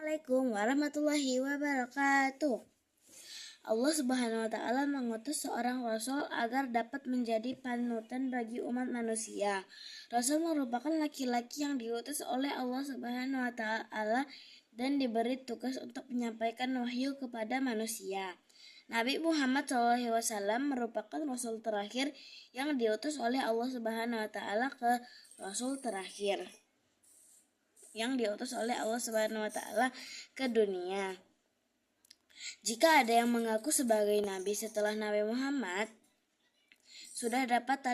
Assalamualaikum warahmatullahi wabarakatuh. Allah Subhanahu wa taala mengutus seorang rasul agar dapat menjadi panutan bagi umat manusia. Rasul merupakan laki-laki yang diutus oleh Allah Subhanahu wa taala dan diberi tugas untuk menyampaikan wahyu kepada manusia. Nabi Muhammad SAW merupakan rasul terakhir yang diutus oleh Allah Subhanahu wa taala ke rasul terakhir yang diutus oleh Allah Subhanahu wa taala ke dunia. Jika ada yang mengaku sebagai nabi setelah Nabi Muhammad, sudah dapat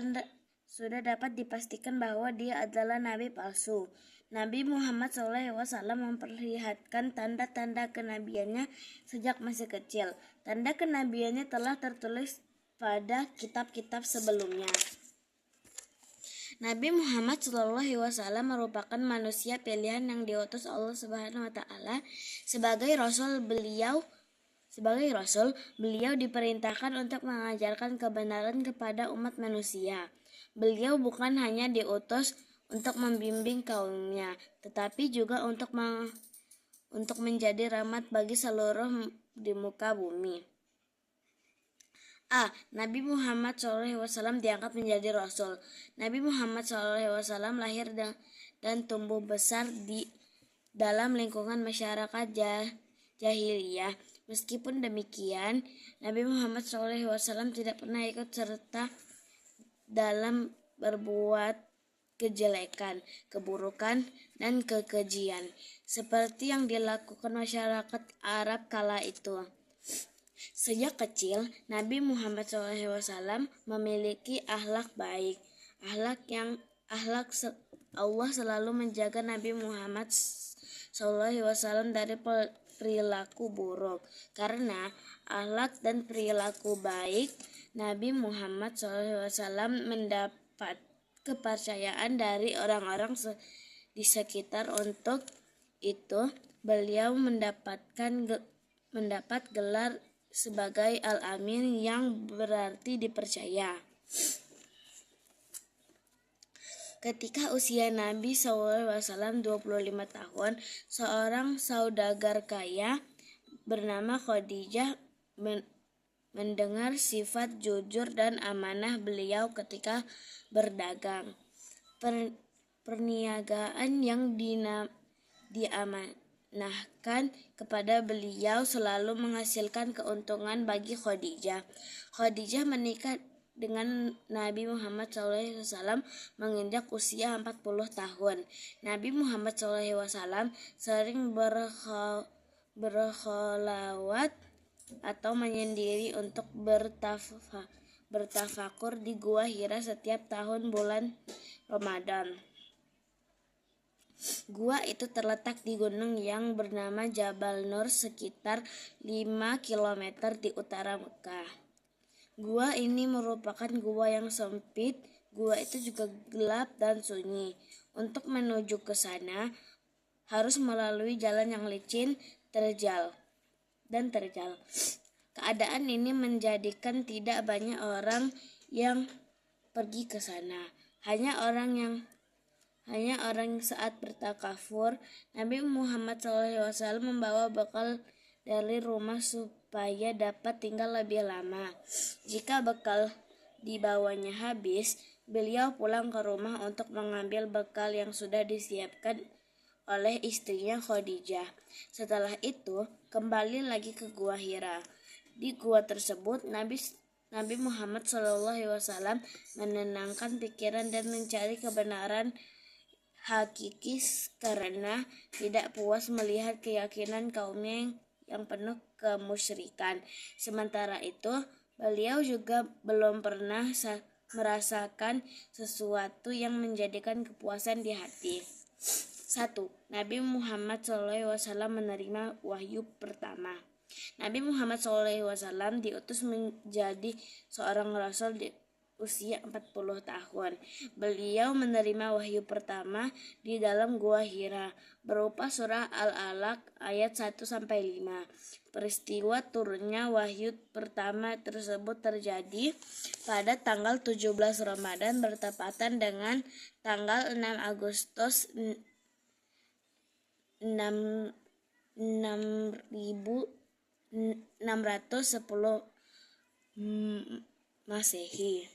dipastikan bahwa dia adalah nabi palsu. Nabi Muhammad SAW memperlihatkan tanda-tanda kenabiannya sejak masih kecil. Tanda kenabiannya telah tertulis pada kitab-kitab sebelumnya. Nabi Muhammad SAW merupakan manusia pilihan yang diutus Allah Subhanahu wa taala sebagai rasul. Beliau diperintahkan untuk mengajarkan kebenaran kepada umat manusia. Beliau bukan hanya diutus untuk membimbing kaumnya, tetapi juga untuk menjadi rahmat bagi seluruh di muka bumi. Nabi Muhammad SAW diangkat menjadi Rasul. Nabi Muhammad SAW lahir dan tumbuh besar di dalam lingkungan masyarakat jahiliyah. Meskipun demikian, Nabi Muhammad SAW tidak pernah ikut serta dalam berbuat kejelekan, keburukan, dan kekejian seperti yang dilakukan masyarakat Arab kala itu. Sejak kecil, Nabi Muhammad SAW memiliki akhlak baik. Allah selalu menjaga Nabi Muhammad SAW dari perilaku buruk. Karena akhlak dan perilaku baik, Nabi Muhammad SAW mendapat kepercayaan dari orang-orang di sekitar. Untuk itu, beliau mendapat gelar sebagai Al-Amin yang berarti dipercaya. Ketika usia Nabi SAW 25 tahun, seorang saudagar kaya bernama Khadijah mendengar sifat jujur dan amanah beliau ketika berdagang. Perniagaan yang diamanahkan kepada beliau selalu menghasilkan keuntungan bagi Khadijah. Khadijah menikah dengan Nabi Muhammad SAW menginjak usia 40 tahun. Nabi Muhammad SAW sering berkholawat atau menyendiri untuk bertafakur di Gua Hira setiap tahun bulan Ramadan. Gua itu terletak di gunung yang bernama Jabal Nur sekitar 5 km di utara Mekah. Gua ini merupakan gua yang sempit. Gua itu juga gelap dan sunyi. Untuk menuju ke sana harus melalui jalan yang licin, terjal. Keadaan ini menjadikan tidak banyak orang yang pergi ke sana. Hanya orang saat bertakafur. Nabi Muhammad SAW membawa bekal dari rumah supaya dapat tinggal lebih lama. Jika bekal dibawanya habis, beliau pulang ke rumah untuk mengambil bekal yang sudah disiapkan oleh istrinya Khadijah. Setelah itu, kembali lagi ke Gua Hira. Di gua tersebut, Nabi Muhammad SAW menenangkan pikiran dan mencari kebenaran hakiki karena tidak puas melihat keyakinan kaumnya yang penuh kemusyrikan. Sementara itu, beliau juga belum pernah merasakan sesuatu yang menjadikan kepuasan di hati. 1. Nabi Muhammad SAW menerima wahyu pertama. Nabi Muhammad SAW diutus menjadi seorang rasul di usia 40 tahun. Beliau menerima wahyu pertama di dalam Gua Hira berupa surah Al-Alaq ayat 1-5. Peristiwa turunnya wahyu pertama tersebut terjadi pada tanggal 17 Ramadan bertepatan dengan tanggal 6 Agustus 610 Masehi.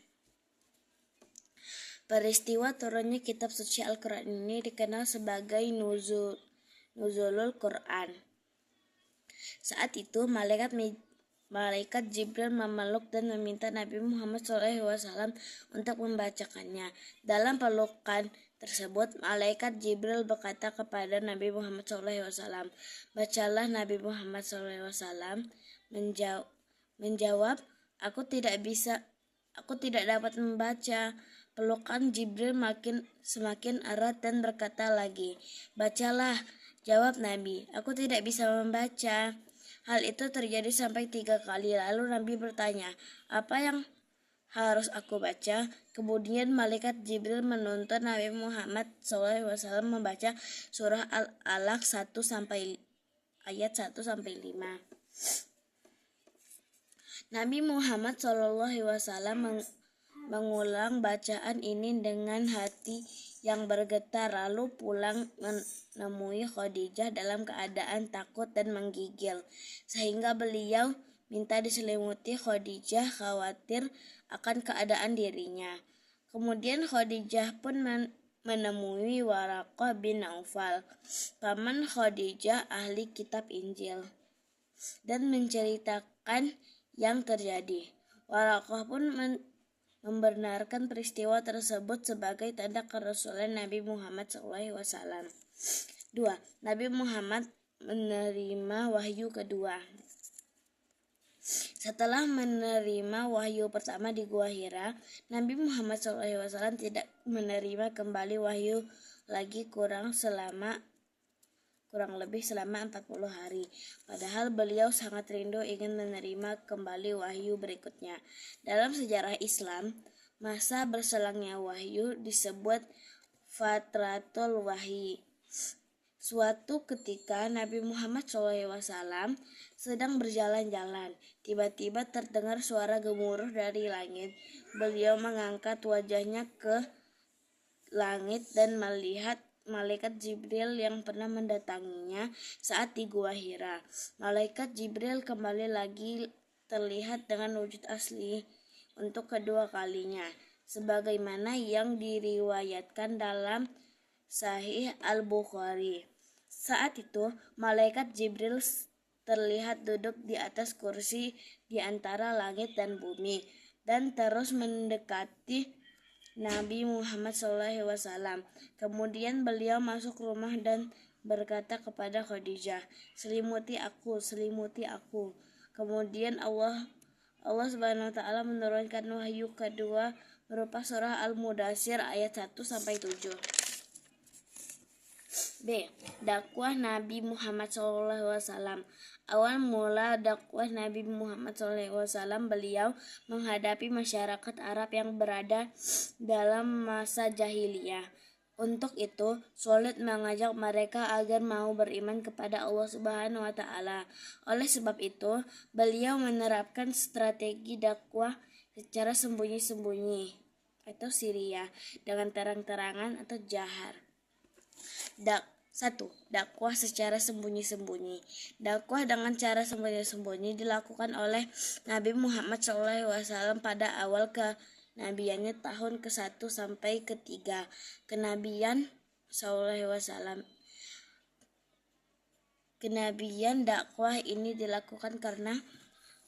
Peristiwa turunnya kitab suci Al-Quran ini dikenal sebagai Nuzulul Quran. Saat itu malaikat Jibril memeluk dan meminta Nabi Muhammad SAW untuk membacakannya. Dalam pelukan tersebut, malaikat Jibril berkata kepada Nabi Muhammad SAW, "Bacalah." Nabi Muhammad SAW menjawab, "Aku tidak dapat membaca." Pelukan Jibril semakin erat dan berkata lagi, "Bacalah." Jawab Nabi, "Aku tidak bisa membaca." Hal itu terjadi sampai 3 kali. Lalu Nabi bertanya, "Apa yang harus aku baca?" Kemudian malaikat Jibril menuntut Nabi Muhammad SAW membaca surah Al-Alaq 1-5. Nabi Muhammad SAW mengulang bacaan ini dengan hati yang bergetar, lalu pulang menemui Khadijah dalam keadaan takut dan menggigil, sehingga beliau minta diselimuti. Khadijah khawatir akan keadaan dirinya. Kemudian Khadijah pun menemui Waraqah bin Naufal, paman Khadijah ahli kitab Injil, dan menceritakan yang terjadi. Waraqah pun membenarkan peristiwa tersebut sebagai tanda kerasulan Nabi Muhammad SAW. 2. Nabi Muhammad menerima wahyu kedua. Setelah menerima wahyu pertama di Gua Hira, Nabi Muhammad SAW tidak menerima kembali wahyu lagi kurang lebih selama 40 hari. Padahal beliau sangat rindu ingin menerima kembali wahyu berikutnya. Dalam sejarah Islam, masa berselangnya wahyu disebut Fatratul Wahyi. Suatu ketika Nabi Muhammad SAW sedang berjalan-jalan. Tiba-tiba terdengar suara gemuruh dari langit. Beliau mengangkat wajahnya ke langit dan melihat malaikat Jibril yang pernah mendatanginya saat di Gua Hira. Malaikat Jibril kembali lagi terlihat dengan wujud asli untuk kedua kalinya, sebagaimana yang diriwayatkan dalam Sahih Al-Bukhari. Saat itu, malaikat Jibril terlihat duduk di atas kursi di antara langit dan bumi dan terus mendekati Nabi Muhammad SAW. Kemudian beliau masuk rumah dan berkata kepada Khadijah, "Selimuti aku, selimuti aku." Kemudian Allah Subhanahu wa taala menurunkan wahyu kedua berupa surah Al-Mudaththir ayat 1-7. B. Dakwah Nabi Muhammad SAW. Awal mula dakwah Nabi Muhammad SAW, beliau menghadapi masyarakat Arab yang berada dalam masa jahiliyah. Untuk itu, sulit mengajak mereka agar mau beriman kepada Allah Subhanahu wa taala. Oleh sebab itu, beliau menerapkan strategi dakwah secara sembunyi-sembunyi atau siriyah, dengan terang-terangan atau jahar. 1. Dakwah secara sembunyi-sembunyi. Dakwah dengan cara sembunyi-sembunyi dilakukan oleh Nabi Muhammad SAW pada awal kenabiannya tahun ke-1 sampai ke-3 kenabian SAW. Kenabian dakwah ini dilakukan karena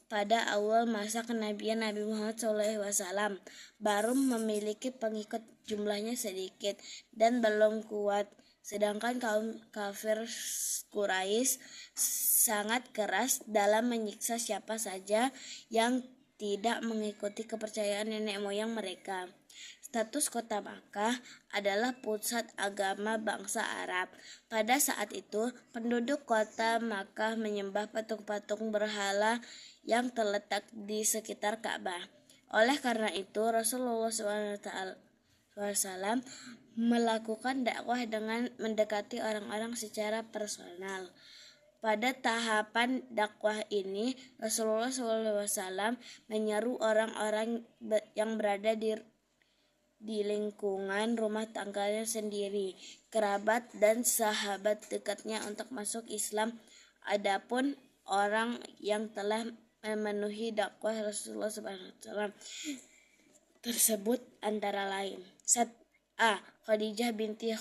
pada awal masa kenabian Nabi Muhammad SAW baru memiliki pengikut jumlahnya sedikit dan belum kuat. Sedangkan kaum kafir Quraisy sangat keras dalam menyiksa siapa saja yang tidak mengikuti kepercayaan nenek moyang mereka. Status kota Makkah adalah pusat agama bangsa Arab. Pada saat itu, penduduk kota Makkah menyembah patung-patung berhala yang terletak di sekitar Ka'bah. Oleh karena itu, Rasulullah SAW melakukan dakwah dengan mendekati orang-orang secara personal. Pada tahapan dakwah ini, Rasulullah SAW menyeru orang-orang yang berada di lingkungan rumah tangganya sendiri, kerabat dan sahabat dekatnya untuk masuk Islam Adapun orang yang telah memenuhi dakwah Rasulullah SAW tersebut antara lain: A. Khadijah binti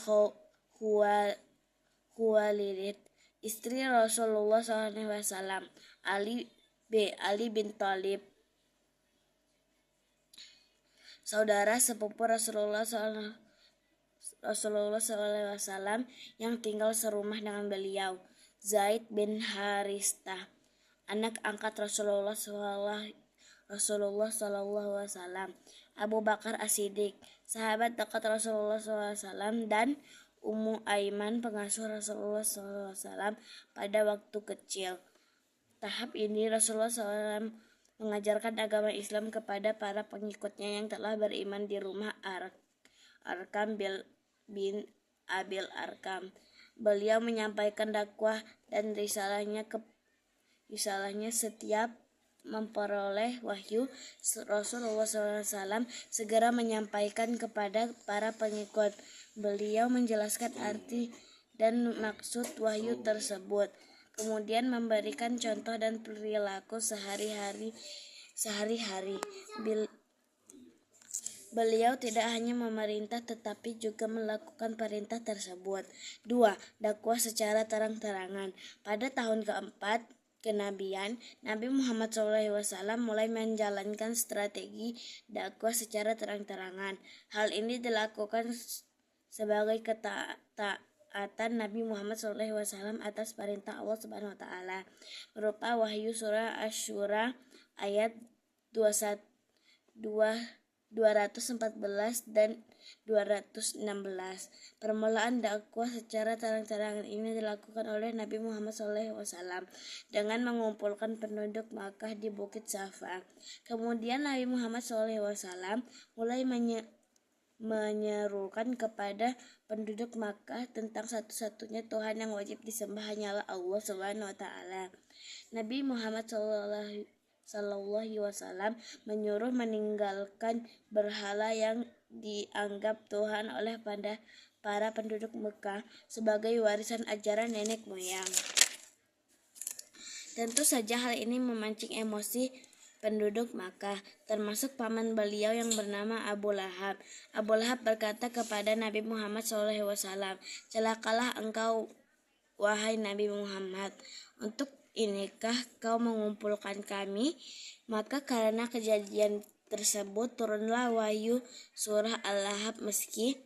Khuwailid, istri Rasulullah SAW. B. Ali bin Thalib, saudara sepupu Rasulullah SAW yang tinggal serumah dengan beliau. Zaid bin Haristah, anak angkat Rasulullah SAW. Abu Bakar As-Siddiq, sahabat dekat Rasulullah SAW, dan Ummu Aiman, pengasuh Rasulullah SAW pada waktu kecil. Tahap ini Rasulullah SAW mengajarkan agama Islam kepada para pengikutnya yang telah beriman di rumah Arkam bin Abil Arkam. Beliau menyampaikan dakwah dan risalahnya setiap memperoleh wahyu. Rasulullah SAW segera menyampaikan kepada para pengikut. Beliau menjelaskan arti dan maksud wahyu tersebut, kemudian memberikan contoh dan perilaku sehari-hari. Beliau tidak hanya memerintah tetapi juga melakukan perintah tersebut. 2. Dakwah secara terang-terangan. Pada tahun keempat kenabian, Nabi Muhammad SAW mulai menjalankan strategi dakwah secara terang-terangan. Hal ini dilakukan sebagai ketaatan Nabi Muhammad SAW atas perintah Allah Subhanahu wa taala berupa wahyu surah Asy-Syura ayat 214 dan 216. Permulaan dakwah secara terang-terangan ini dilakukan oleh Nabi Muhammad SAW dengan mengumpulkan penduduk Makkah di Bukit Safa. Kemudian Nabi Muhammad SAW mulai menyerukan kepada penduduk Makkah tentang satu-satunya Tuhan yang wajib disembah hanyalah Allah Subhanahu wa taala. Nabi Muhammad SAW menyuruh meninggalkan berhala yang dianggap Tuhan oleh para penduduk Mekah sebagai warisan ajaran nenek moyang. Tentu saja hal ini memancing emosi penduduk Makkah, termasuk paman beliau yang bernama Abu Lahab. Abu Lahab berkata kepada Nabi Muhammad SAW, "Celakalah engkau, wahai Nabi Muhammad, untuk inikah kau mengumpulkan kami?" Maka karena kejadian tersebut turunlah wahyu surah Al-Lahab meski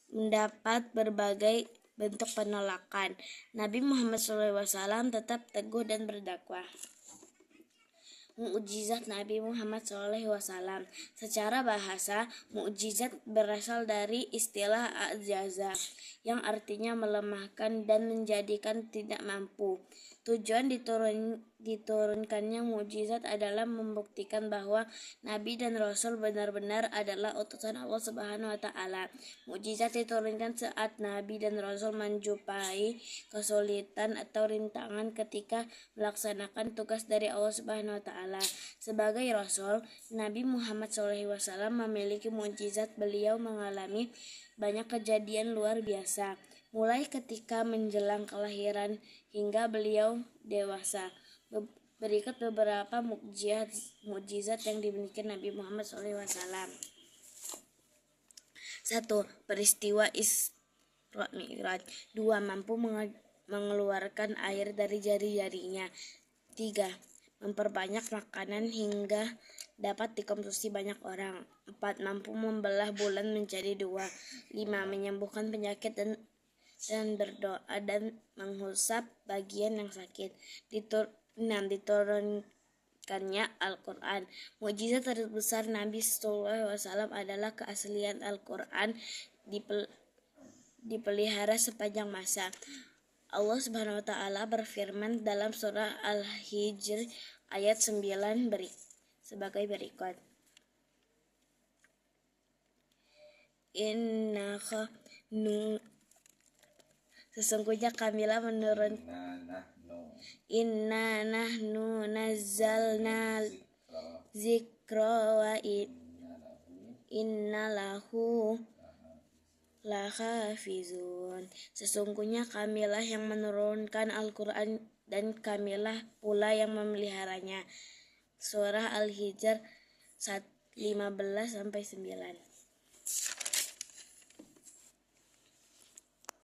mendapat berbagai bentuk penolakan. Nabi Muhammad SAW tetap teguh dan berdakwah. Mukjizat Nabi Muhammad SAW. Secara bahasa, mukjizat berasal dari istilah a'jaza yang artinya melemahkan dan menjadikan tidak mampu. Tujuan diturunkannya mukjizat adalah membuktikan bahwa Nabi dan Rasul benar-benar adalah utusan Allah Subhanahu wa taala. Mukjizat diturunkan saat Nabi dan Rasul menjumpai kesulitan atau rintangan ketika melaksanakan tugas dari Allah Subhanahu wa taala. Sebagai Rasul, Nabi Muhammad SAW memiliki mukjizat. Beliau mengalami banyak kejadian luar biasa, mulai ketika menjelang kelahiran hingga beliau dewasa. Berikut beberapa mukjizat yang dimiliki Nabi Muhammad SAW. 1. Peristiwa Isra Mi'raj. 2. Mampu mengeluarkan air dari jari-jarinya. 3. Memperbanyak makanan hingga dapat dikonsumsi banyak orang. 4. Mampu membelah bulan menjadi 2. 5. Menyembuhkan penyakit dan berdoa dan menghusap bagian yang sakit. 6. Diturunkannya Al-Quran. Mukjizat terbesar Nabi SAW adalah keaslian Al-Quran dipelihara sepanjang masa. Allah Subhanahu wa taala berfirman dalam surah Al-Hijr ayat 9 sebagai berikut. Sesungguhnya kamilah Inna nahnu nazzalna zikra wa inna lahu lahafizun. Sesungguhnya kamilah yang menurunkan Al-Quran dan kamilah pula yang memeliharanya. Surah Al-Hijr 15-9.